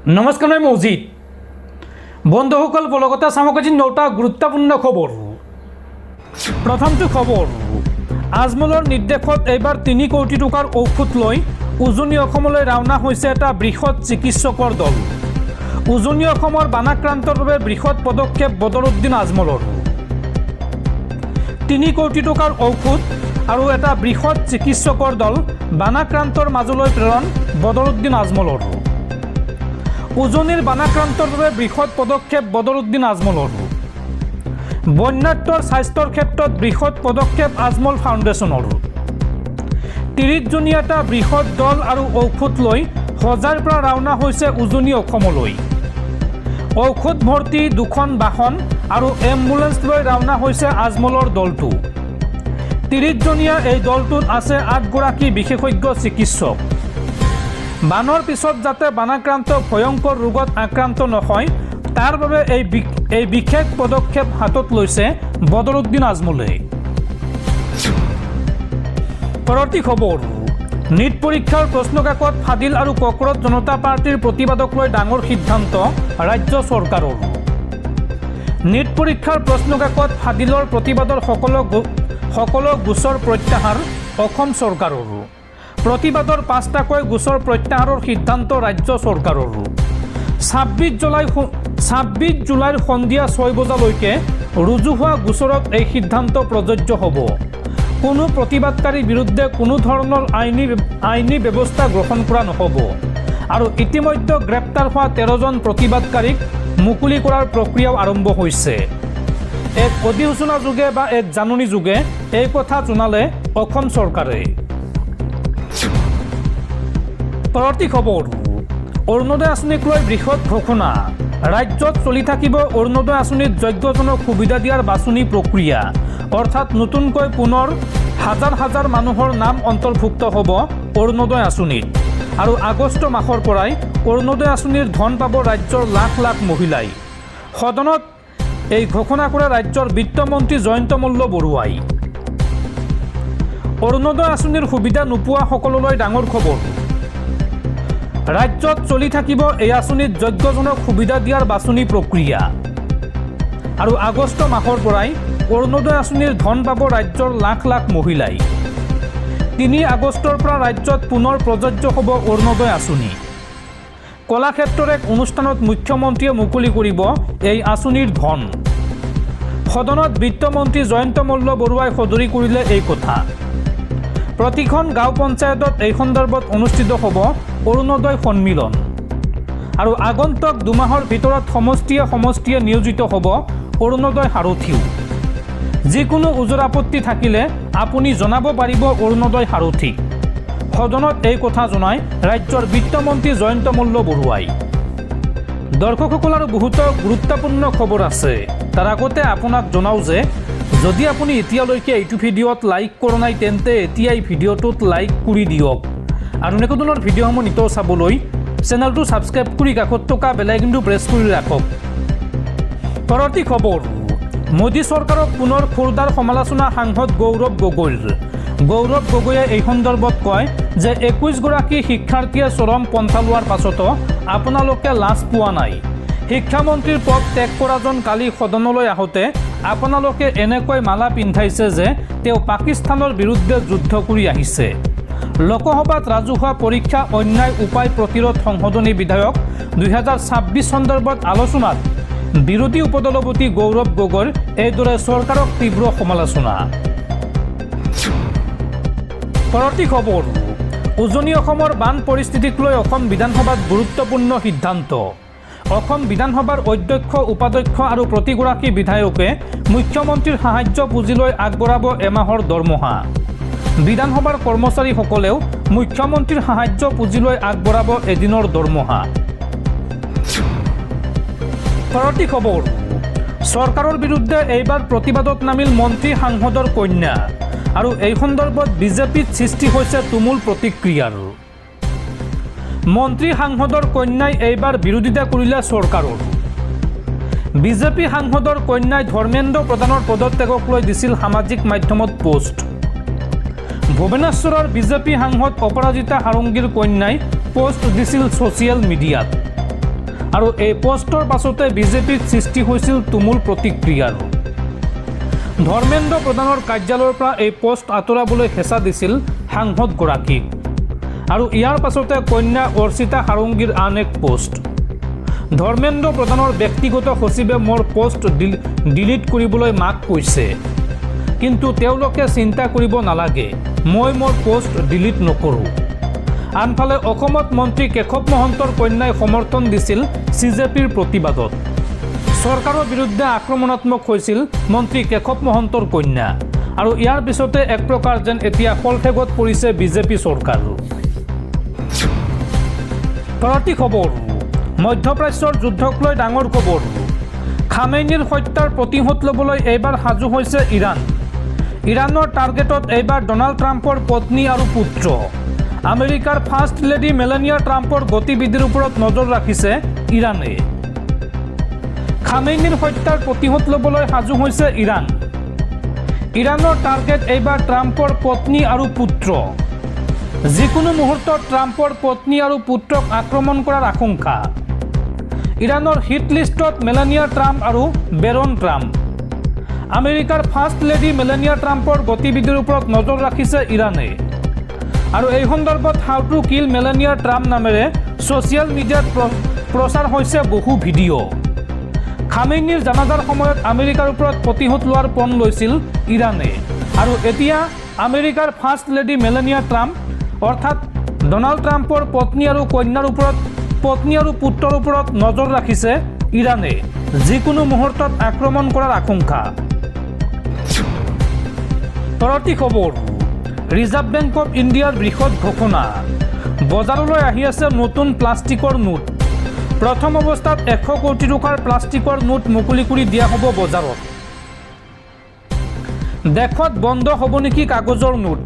নমস্কাৰ, মই মৌজিদ। বন্ধুসকল, বলগতে চামক আজি 9টা গুৰুত্বপূৰ্ণ খবৰ। প্ৰথমটো খবৰ, আজমলৰ নিৰ্দেশত এইবাৰ 3 কোটি টকাৰ ঔষধ লৈ উজনি অসমলৈ ৰাওনা হৈছে এটা বৃহৎ চিকিৎসকৰ দল। উজনি অসমৰ বানাক্ৰান্তৰ বাবে বৃহৎ পদক্ষেপ বদৰুদ্দিন আজমলৰ। 3 কোটি টকাৰ ঔষধ আৰু এটা বৃহৎ চিকিৎসকৰ দল বানাক্ৰান্তৰ মাজলৈ প্ৰেৰণ বদৰুদ্দিন আজমলৰ। উজনিৰ বানাক্ৰান্তৰ বাবে বৃহৎ পদক্ষেপ বদৰুদ্দিন আজমলৰ। বন্যাত্মৰ স্বাস্থ্যৰ ক্ষেত্ৰত বৃহৎ পদক্ষেপ আজমল ফাউণ্ডেশ্যনৰ। 30জনীয়া এটা বৃহৎ দল আৰু ঔষধ লৈ হজাৰ পৰা ৰাওনা হৈছে উজনি অসমলৈ। ঔষধ ভৰ্তি 2খন বাহন আৰু এম্বুলেন্স লৈ ৰাওনা হৈছে আজমলৰ দলটো। 30জনীয়া এই দলটোত আছে 8গৰাকী বিশেষজ্ঞ চিকিৎসক। বানৰ পিছত যাতে বানাক্ৰান্ত ভয়ংকৰ ৰোগত আক্ৰান্ত নহয় তাৰ বাবে এই বিশেষ পদক্ষেপ হাতত লৈছে বদৰুদ্দিন আজমলে। পৰৱৰ্তী খবৰ, নীট পৰীক্ষাৰ প্ৰশ্নকাকত ফাদিল আৰু কক্ৰজ জনতা পাৰ্টিৰ প্ৰতিবাদক লৈ ডাঙৰ সিদ্ধান্ত ৰাজ্য চৰকাৰৰ। নীট পৰীক্ষাৰ প্ৰশ্নকাকত ফাদিলৰ প্ৰতিবাদৰ সকলো গোচৰ প্ৰত্যাহাৰ অসম চৰকাৰৰ। প্ৰতিবাদৰ 5টাকৈ গোচৰ প্ৰত্যাহাৰৰ সিদ্ধান্ত ৰাজ্য চৰকাৰৰ। 26 জুলাইৰ সন্ধিয়া 6 বজালৈকে ৰুজু হোৱা গোচৰত এই সিদ্ধান্ত প্ৰযোজ্য হ'ব। কোনো প্ৰতিবাদকাৰীৰ বিৰুদ্ধে কোনো ধৰণৰ আইনী ব্যৱস্থা গ্ৰহণ কৰা নহ'ব। আৰু ইতিমধ্যে গ্ৰেপ্তাৰ হোৱা 13জন প্ৰতিবাদকাৰীক মুকলি কৰাৰ প্ৰক্ৰিয়াও আৰম্ভ হৈছে। এক অধিসূচনা যোগে বা এক জাননী যোগে এই কথা জনালে অসম চৰকাৰে। পৰৱৰ্তী খবৰ, অৰুণোদয় আঁচনিক লৈ বৃহৎ ঘোষণা। ৰাজ্যত চলি থাকিব অৰুণোদয় আঁচনিত যোগ্যজনক সুবিধা দিয়াৰ বাছনি প্ৰক্ৰিয়া। অৰ্থাৎ নতুনকৈ পুনৰ হাজাৰ মানুহৰ নাম অন্তৰ্ভুক্ত হ'ব অৰুণোদয় আঁচনিত। আৰু আগষ্ট মাহৰ পৰাই অৰুণোদয় আঁচনিৰ ধন পাব ৰাজ্যৰ লাখ লাখ মহিলাই। সদনত এই ঘোষণা কৰে ৰাজ্যৰ বিত্তমন্ত্ৰী জয়ন্ত মল্ল বৰুৱাই। অৰুণোদয় আঁচনিৰ সুবিধা নোপোৱাসকললৈ ডাঙৰ খবৰ। ৰাজ্যত চলি থাকিব এই আঁচনিত যোগ্যজনক সুবিধা দিয়াৰ বাছনি প্ৰক্ৰিয়া। আৰু আগষ্ট মাহৰ পৰাই অৰুণোদয় আঁচনিৰ ধন পাব ৰাজ্যৰ লাখ লাখ মহিলাই। 3 আগষ্টৰ পৰা ৰাজ্যত পুনৰ প্ৰযোজ্য হ'ব অৰুণোদয় আঁচনি। কলাক্ষেত্ৰৰ এক অনুষ্ঠানত মুখ্যমন্ত্ৰীয়ে মুকলি কৰিব এই আঁচনিৰ ধন। সদনত বিত্তমন্ত্ৰী জয়ন্ত মল্ল বৰুৱাই সদৰি কৰিলে এই কথা। প্ৰতিখন গাঁও পঞ্চায়তত এই সন্দৰ্ভত অনুষ্ঠিত হ'ব অৰুণোদয় সন্মিলন। আৰু আগন্তুক 2 মাহৰ ভিতৰত সমষ্টিয়ে নিয়োজিত হ'ব অৰুণোদয় সাৰথীও। যিকোনো ওজৰ আপত্তি থাকিলে আপুনি জনাব পাৰিব অৰুণোদয় সাৰথীক। সদনত এই কথা জনাই ৰাজ্যৰ বিত্তমন্ত্ৰী জয়ন্ত মল্ল বৰুৱাই। দৰ্শকসকল, আৰু বহুতো গুৰুত্বপূৰ্ণ খবৰ আছে। তাৰ আগতে আপোনাক জনাওঁ যে যদি আপুনি এতিয়ালৈকে এইটো ভিডিঅ'ত লাইক কৰা নাই তেন্তে এতিয়াই ভিডিঅ'টোত লাইক কৰি দিয়ক। আৰু এনেকুৱা ধৰণৰ ভিডিঅ'সমূহ নিতৌ চাবলৈ চেনেলটো ছাবস্ক্ৰাইব কৰি কাষত থকা বেল আইকনটো প্ৰেছ কৰি ৰাখক। পৰৱৰ্তী খবৰ, মোদী চৰকাৰক পুনৰ খোৰদাৰ সমালোচনা সাংসদ গৌৰৱ গগৈৰ। গৌৰৱ গগৈয়ে এই সন্দৰ্ভত কয় যে 21গৰাকী শিক্ষাৰ্থীয়ে চৰম পন্থা লোৱাৰ পাছতো আপোনালোকে লাজ পোৱা নাই। শিক্ষামন্ত্ৰীৰ পদ ত্যাগ কৰাজন কালি সদনলৈ আহোঁতে আপোনালোকে এনেকৈ মালা পিন্ধাইছে যে তেওঁ পাকিস্তানৰ বিৰুদ্ধে যুদ্ধ কৰি আহিছে। লোকসভাত ৰাজহুৱা পৰীক্ষা অন্যায় উপায় প্ৰতিৰোধ সংশোধনী বিধেয়ক 2026 সন্দৰ্ভত আলোচনাত বিৰোধী উপদলপতি গৌৰৱ গগৈৰ এইদৰে চৰকাৰক তীব্ৰ সমালোচনা। পৰৱৰ্তী খবৰ, উজনি অসমৰ বান পৰিস্থিতিক লৈ অসম বিধানসভাত গুৰুত্বপূৰ্ণ সিদ্ধান্ত। অসম বিধানসভাৰ অধ্যক্ষ, উপাধ্যক্ষ আৰু প্ৰতিগৰাকী বিধায়কে মুখ্যমন্ত্ৰীৰ সাহায্য পুঁজিলৈ আগবঢ়াব এমাহৰ দৰমহা। বিধানসভাৰ কৰ্মচাৰীসকলেও মুখ্যমন্ত্ৰীৰ সাহায্য পুঁজিলৈ আগবঢ়াব এদিনৰ দৰমহা। পৰৱৰ্তী খবৰ, চৰকাৰৰ বিৰুদ্ধে এইবাৰ প্ৰতিবাদত নামিল মন্ত্ৰী সাংসদৰ কন্যা। আৰু এই সন্দৰ্ভত বিজেপিত সৃষ্টি হৈছে তুমুল প্ৰতিক্ৰিয়াৰ। মন্ত্ৰী সাংসদৰ কন্যাই এইবাৰ বিৰোধিতা কৰিলে চৰকাৰৰ। বিজেপি সাংসদৰ কন্যাই ধৰ্মেন্দ্ৰ প্ৰধানৰ পদত্যাগক লৈ দিছিল সামাজিক মাধ্যমত পোষ্ট। ভুৱনেশ্বৰৰ বিজেপি সাংসদ অপৰাজিতা সাৰংগীৰ কন্যাই পোষ্ট দিছিল ছ'চিয়েল মিডিয়াত। আৰু এই পোষ্টৰ পাছতে বিজেপিত সৃষ্টি হৈছিল তুমুল প্ৰতিক্ৰিয়াৰ। ধৰ্মেন্দ্ৰ প্ৰধানৰ কাৰ্যালয়ৰ পৰা এই পোষ্ট আঁতৰাবলৈ হেঁচা দিছিল সাংসদগৰাকীক। আৰু ইয়াৰ পাছতে কন্যা অৰ্চিতা সাৰংগীৰ আন এক পোষ্ট। ধৰ্মেন্দ্ৰ প্ৰধানৰ ব্যক্তিগত সচিবে মোৰ পোষ্ট ডিলিট কৰিবলৈ মাক কৈছে, কিন্তু তেওঁলোকে চিন্তা কৰিব নালাগে, মই মোৰ পোষ্ট ডিলিট নকৰোঁ। আনফালে অসমত মন্ত্ৰী কেশৱ মহন্তৰ কন্যাই সমৰ্থন দিছিল CJPৰ প্ৰতিবাদত। চৰকাৰৰ বিৰুদ্ধে আক্ৰমণাত্মক হৈছিল মন্ত্ৰী কেশৱ মহন্তৰ কন্যা। আৰু ইয়াৰ পিছতে এক প্ৰকাৰ যেন এতিয়া ফলঠেগত পৰিছে বিজেপি চৰকাৰ। পৰৱৰ্তী খবৰ, মধ্যপ্ৰাচ্যৰ যুদ্ধক লৈ ডাঙৰ খবৰ। খামেইনিৰ হত্যাৰ প্ৰতিশোধ ল'বলৈ এইবাৰ সাজু হৈছে ইৰাণ। ইৰাণৰ টাৰ্গেটত এইবাৰ ডনাল্ড ট্ৰাম্পৰ পত্নী আৰু পুত্ৰ। আমেৰিকাৰ ফাৰ্ষ্ট লেডি মেলানিয়া ট্ৰাম্পৰ গতিবিধিৰ ওপৰত নজৰ ৰাখিছে ইৰাণে। খামেইনিৰ হত্যাৰ প্ৰতিশোধ ল'বলৈ সাজু হৈছে ইৰাণ। ইৰাণৰ টাৰ্গেট এইবাৰ ট্ৰাম্পৰ পত্নী আৰু পুত্ৰ। যিকোনো মুহূৰ্তত ট্ৰাম্পৰ পত্নী আৰু পুত্ৰক আক্ৰমণ কৰাৰ আশংকা। ইৰাণৰ হিট লিষ্টত মেলানিয়া ট্ৰাম্প আৰু বেৰন ট্ৰাম্প। আমেৰিকাৰ ফাৰ্ষ্ট লেডি মেলানিয়া ট্ৰাম্পৰ গতিবিধিৰ ওপৰত নজৰ ৰাখিছে ইৰাণে। আৰু এই সন্দৰ্ভত how to kill Melania Trump নামেৰে ছ'চিয়েল মিডিয়াত প্ৰচাৰ হৈছে বহু ভিডিঅ'। খামেইনিৰ জানাজাৰ সময়ত আমেৰিকাৰ ওপৰত প্ৰতিশোধ লোৱাৰ পণ লৈছিল ইৰাণে। আৰু এতিয়া আমেৰিকাৰ ফাৰ্ষ্ট লেডি মেলানিয়া ট্ৰাম্প অৰ্থাৎ ডনাল্ড ট্ৰাম্পৰ পত্নী আৰু কন্যাৰ ওপৰত পত্নী আৰু পুত্ৰৰ ওপৰত নজৰ ৰাখিছে ইৰাণে। যিকোনো মুহূৰ্তত আক্ৰমণ কৰাৰ আশংকা। পৰৱৰ্তী খবৰ, ৰিজাৰ্ভ বেংক অৱ ইণ্ডিয়াৰ বৃহৎ ঘোষণা। বজাৰলৈ আহি আছে নতুন প্লাষ্টিকৰ নোট। প্ৰথম অৱস্থাত 100 কোটি টকাৰ প্লাষ্টিকৰ নোট মুকলি কৰি দিয়া হ'ব বজাৰত। দেশত বন্ধ হ'ব নেকি কাগজৰ নোট,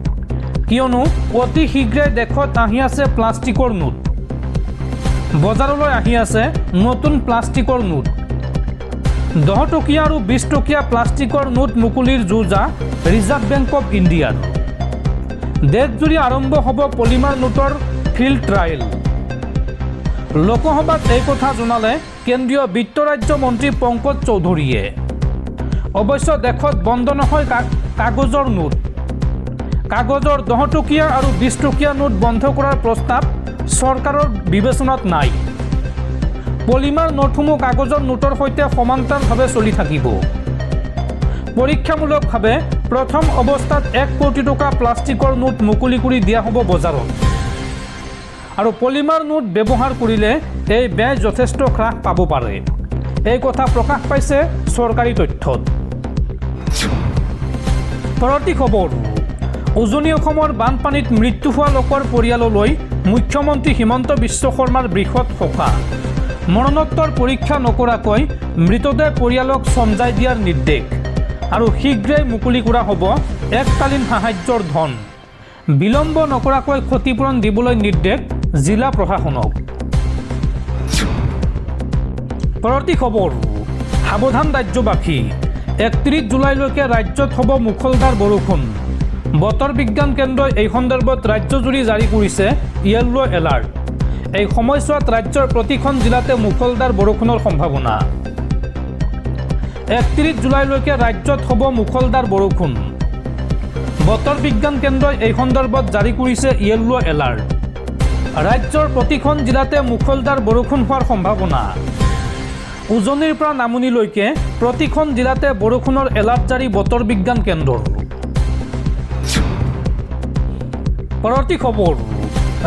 কিয়নো অতি শীঘ্ৰে দেশত আহি আছে প্লাষ্টিকৰ নোট। বজাৰলৈ আহি আছে নতুন প্লাষ্টিকৰ নোট। 10 টকীয়া আৰু 20 টকীয়া প্লাষ্টিকৰ নোট মুকলিৰ যুঁজা ৰিজাৰ্ভ বেংক অৱ ইণ্ডিয়াৰ। দেশজুৰি আৰম্ভ হ'ব পলিমাৰ নোটৰ ফিল্ড ট্ৰায়েল। লোকসভাত এই কথা জনালে কেন্দ্ৰীয় বিত্ত ৰাজ্য মন্ত্ৰী পংকজ চৌধুৰীয়ে। অৱশ্যে দেশত বন্ধ নহয় কাগজৰ নোট। কাগজৰ 10 টকীয়া আৰু 20 টকীয়া নোট বন্ধ কৰাৰ প্ৰস্তাৱ চৰকাৰৰ বিবেচনাত নাই। পলিমাৰ নোটসমূহ কাগজৰ নোটৰ সৈতে সমান্তৰালভাৱে চলি থাকিব। পৰীক্ষামূলকভাৱে প্ৰথম অৱস্থাত 1 কোটি টকা প্লাষ্টিকৰ নোট মুকলি কৰি দিয়া হ'ব বজাৰত। আৰু পলিমাৰ নোট ব্যৱহাৰ কৰিলে এই ব্যয় যথেষ্ট হ্ৰাস পাব পাৰে, এই কথা প্ৰকাশ পাইছে চৰকাৰী তথ্যত। পৰৱৰ্তী খবৰ, উজনি অসমৰ বানপানীত মৃত্যু হোৱা লোকৰ পৰিয়াললৈ মুখ্যমন্ত্ৰী হিমন্ত বিশ্ব শৰ্মাৰ বৃহৎ সকাহ। মৰণোত্তৰ পৰীক্ষা নকৰাকৈ মৃতদেহ পৰিয়ালক চমজাই দিয়াৰ নিৰ্দেশ। আৰু শীঘ্ৰেই মুকলি কৰা হ'ব এককালীন সাহায্যৰ ধন। বিলম্ব নকৰাকৈ ক্ষতিপূৰণ দিবলৈ নিৰ্দেশ জিলা প্ৰশাসনক। পৰৱৰ্তী খবৰ, সাৱধান ৰাজ্যবাসী। 31 জুলাইলৈকে ৰাজ্যত হ'ব মুখলধাৰ বৰষুণ। বতৰ বিজ্ঞান কেন্দ্ৰই এই সন্দৰ্ভত ৰাজ্যজুৰি জাৰি কৰিছে য়েল্লো এলাৰ্ট। এই সময়ছোৱাত ৰাজ্যৰ প্ৰতিখন জিলাতে মুখলধাৰ বৰষুণৰ সম্ভাৱনা। 31 জুলাইলৈকে ৰাজ্যত হ'ব মুখলধাৰ বৰষুণ। বতৰ বিজ্ঞান কেন্দ্ৰই এই সন্দৰ্ভত জাৰি কৰিছে য়েল্লো এলাৰ্ট। ৰাজ্যৰ প্ৰতিখন জিলাতে মুখলধাৰ বৰষুণ হোৱাৰ সম্ভাৱনা। উজনিৰ পৰা নামনিলৈকে প্ৰতিখন জিলাতে বৰষুণৰ এলাৰ্ট জাৰি বতৰ বিজ্ঞান কেন্দ্ৰৰ। পৰৱৰ্তী খবৰ,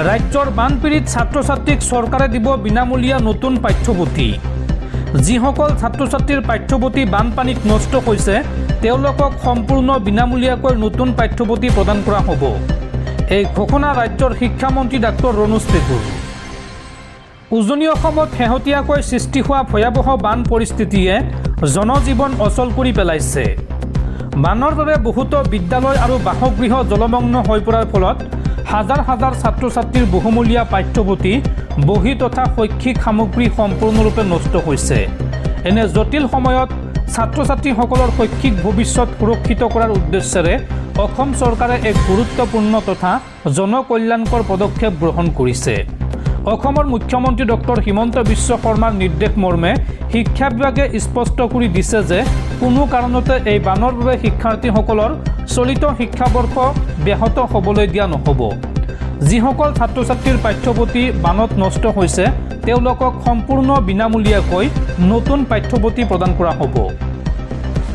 ৰাজ্যৰ বানপীড়িত ছাত্ৰ ছাত্ৰীক চৰকাৰে দিব বিনামূলীয়া নতুন পাঠ্যপুথি। যিসকল ছাত্ৰ ছাত্ৰীৰ পাঠ্যপুথি বানপানীত নষ্ট হৈছে তেওঁলোকক সম্পূৰ্ণ বিনামূলীয়াকৈ নতুন পাঠ্যপুথি প্ৰদান কৰা হ'ব। এই ঘোষণা ৰাজ্যৰ শিক্ষামন্ত্ৰী ডাক্তৰ ৰণোজ পেগুৰ। উজনি অসমত শেহতীয়াকৈ সৃষ্টি হোৱা ভয়াৱহ বান পৰিস্থিতিয়ে জনজীৱন অচল কৰি পেলাইছে। বানৰ বাবে বহুতো বিদ্যালয় আৰু বাসগৃহ জলমগ্ন হৈ পৰাৰ ফলত হাজাৰ হাজাৰ ছাত্ৰ ছাত্ৰীৰ বহুমূলীয়া পাঠ্যপুথি, বহি তথা শৈক্ষিক সামগ্ৰী সম্পূৰ্ণৰূপে নষ্ট হৈছে। এনে জটিল সময়ত ছাত্ৰ ছাত্ৰীসকলৰ শৈক্ষিক ভৱিষ্যত সুৰক্ষিত কৰাৰ উদ্দেশ্যেৰে অসম চৰকাৰে এক গুৰুত্বপূৰ্ণ তথা জনকল্যাণকৰ পদক্ষেপ গ্ৰহণ কৰিছে। অসমৰ মুখ্যমন্ত্ৰী ডক্টৰ হিমন্ত বিশ্ব শৰ্মাৰ নিৰ্দেশ মৰ্মে শিক্ষা বিভাগে স্পষ্ট কৰি দিছে যে কোনো কাৰণতে এই বানৰ বাবে শিক্ষাৰ্থীসকলৰ চলিত শিক্ষাবৰ্ষ ব্যাহত হ'বলৈ দিয়া নহ'ব। যিসকল ছাত্ৰ ছাত্ৰীৰ পাঠ্যপুথি বানত নষ্ট হৈছে তেওঁলোকক সম্পূৰ্ণ বিনামূলীয়াকৈ নতুন পাঠ্যপুথি প্ৰদান কৰা হ'ব।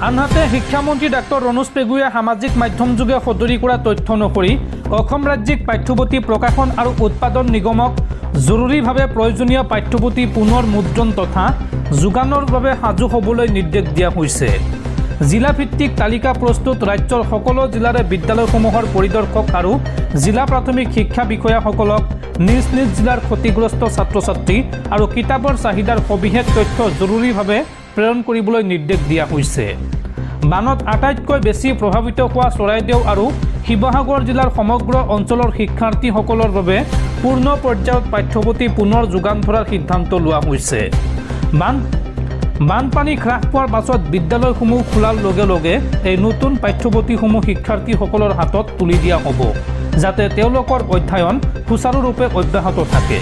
আনহাতে শিক্ষামন্ত্ৰী ডাক্তৰ ৰণোজ পেগুৱে সামাজিক মাধ্যমযোগে সদৰি কৰা তথ্য অনুসৰি অসম ৰাজ্যিক পাঠ্যপুথি প্ৰকাশন আৰু উৎপাদন নিগমক জৰুৰীভাৱে প্ৰয়োজনীয় পাঠ্যপুথি পুনৰ মুদ্ৰণ তথা যোগানৰ বাবে সাজু হ'বলৈ নিৰ্দেশ দিয়া হৈছে। জিলাভিত্তিক তালিকা প্ৰস্তুত ৰাজ্যৰ সকলো জিলাৰে বিদ্যালয়সমূহৰ পৰিদৰ্শক আৰু জিলা প্ৰাথমিক শিক্ষা বিষয়াসকলক নিজ নিজ জিলাৰ ক্ষতিগ্ৰস্ত ছাত্ৰ ছাত্ৰী আৰু কিতাপৰ চাহিদাৰ সবিশেষ তথ্য জৰুৰীভাৱে প্ৰেৰণ কৰিবলৈ নিৰ্দেশ দিয়া হৈছে। বানত আটাইতকৈ বেছি প্ৰভাৱিত হোৱা চৰাইদেউ আৰু শিৱসাগৰ জিলাৰ সমগ্ৰ অঞ্চলৰ শিক্ষাৰ্থীসকলৰ বাবে পূৰ্ণ পৰ্যায়ত পাঠ্যপুথি পুনৰ যোগান ধৰাৰ সিদ্ধান্ত লোৱা হৈছে। বানপানী হ্ৰাস পোৱাৰ পাছত বিদ্যালয়সমূহ খোলাৰ লগে লগে এই নতুন পাঠ্যপুথিসমূহ শিক্ষাৰ্থীসকলৰ হাতত তুলি দিয়া হ'ব, যাতে তেওঁলোকৰ অধ্যয়ন সুচাৰুৰূপে অব্যাহত থাকে।